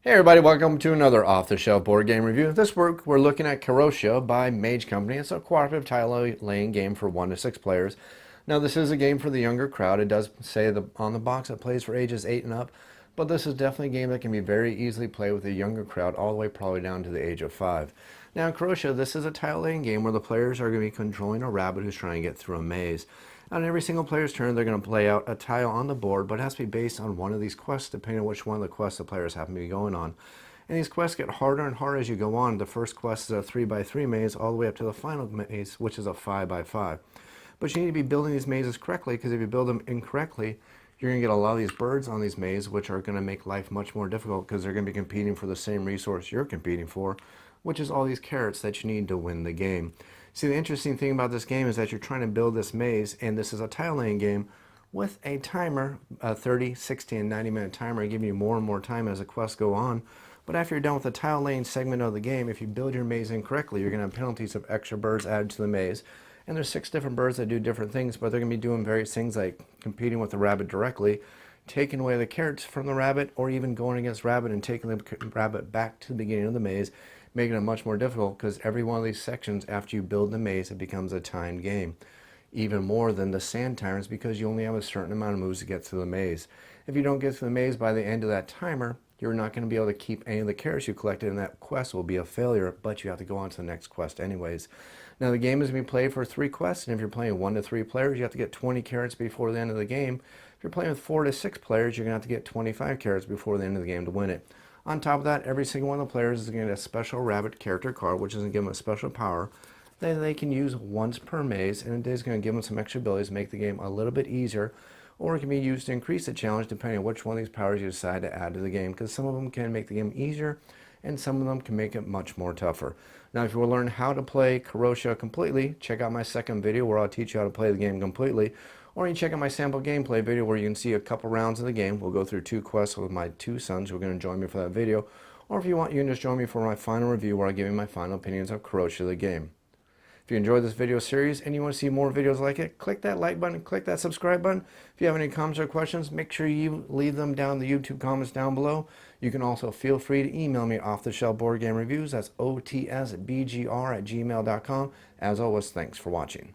Hey everybody, welcome to another off-the-shelf board game review. This week we're looking at Carrotia by Mage Company. It's a cooperative tile-laying game for 1 to 6 players. Now this is a game for the younger crowd. It does say on the box it plays for ages 8 and up, but this is definitely a game that can be very easily played with a younger crowd all the way probably down to the age of 5. Now in Carrotia, this is a tile-laying game where the players are going to be controlling a rabbit who's trying to get through a maze. On every single player's turn, they're going to play out a tile on the board, but it has to be based on one of these quests, depending on which one of the quests the players happen to be going on. And these quests get harder and harder as you go on. The first quest is a 3x3 maze, all the way up to the final maze, which is a 5x5. But you need to be building these mazes correctly, because if you build them incorrectly, you're going to get a lot of these birds on these mazes, which are going to make life much more difficult, because they're going to be competing for the same resource you're competing for, which is all these carrots that you need to win the game. See, the interesting thing about this game is that you're trying to build this maze, and this is a tile laying game with a timer, a 30, 60, and 90-minute timer, giving you more and more time as the quests go on. But after you're done with the tile laying segment of the game, if you build your maze incorrectly, you're going to have penalties of extra birds added to the maze. And there's 6 different birds that do different things, but they're going to be doing various things like competing with the rabbit directly, taking away the carrots from the rabbit, or even going against rabbit and taking the rabbit back to the beginning of the maze, making it much more difficult, because every one of these sections, after you build the maze, it becomes a timed game. Even more than the sand timers, because you only have a certain amount of moves to get through the maze. If you don't get through the maze by the end of that timer, you're not going to be able to keep any of the carrots you collected, and that quest will be a failure, but you have to go on to the next quest anyways. Now the game is going to be played for 3 quests, and if you're playing 1 to 3 players, you have to get 20 carrots before the end of the game. If you're playing with 4 to 6 players, you're going to have to get 25 carrots before the end of the game to win it. On top of that, every single one of the players is going to get a special rabbit character card, which is going to give them a special power that they can use once per maze, and it is going to give them some extra abilities to make the game a little bit easier, or it can be used to increase the challenge depending on which one of these powers you decide to add to the game, because some of them can make the game easier and some of them can make it much more tougher. Now if you want to learn how to play Carrotia completely, check out my second video where I'll teach you how to play the game completely, or you can check out my sample gameplay video where you can see a couple rounds of the game. We'll go through 2 quests with my 2 sons who are going to join me for that video, or if you want, you can just join me for my final review where I give you my final opinions of Carrotia the game. If you enjoyed this video series and you want to see more videos like it, click that like button, click that subscribe button. If you have any comments or questions, make sure you leave them down in the YouTube comments down below. You can also feel free to email me off the shelf board game reviews. That's otsbgr@gmail.com. As always, thanks for watching.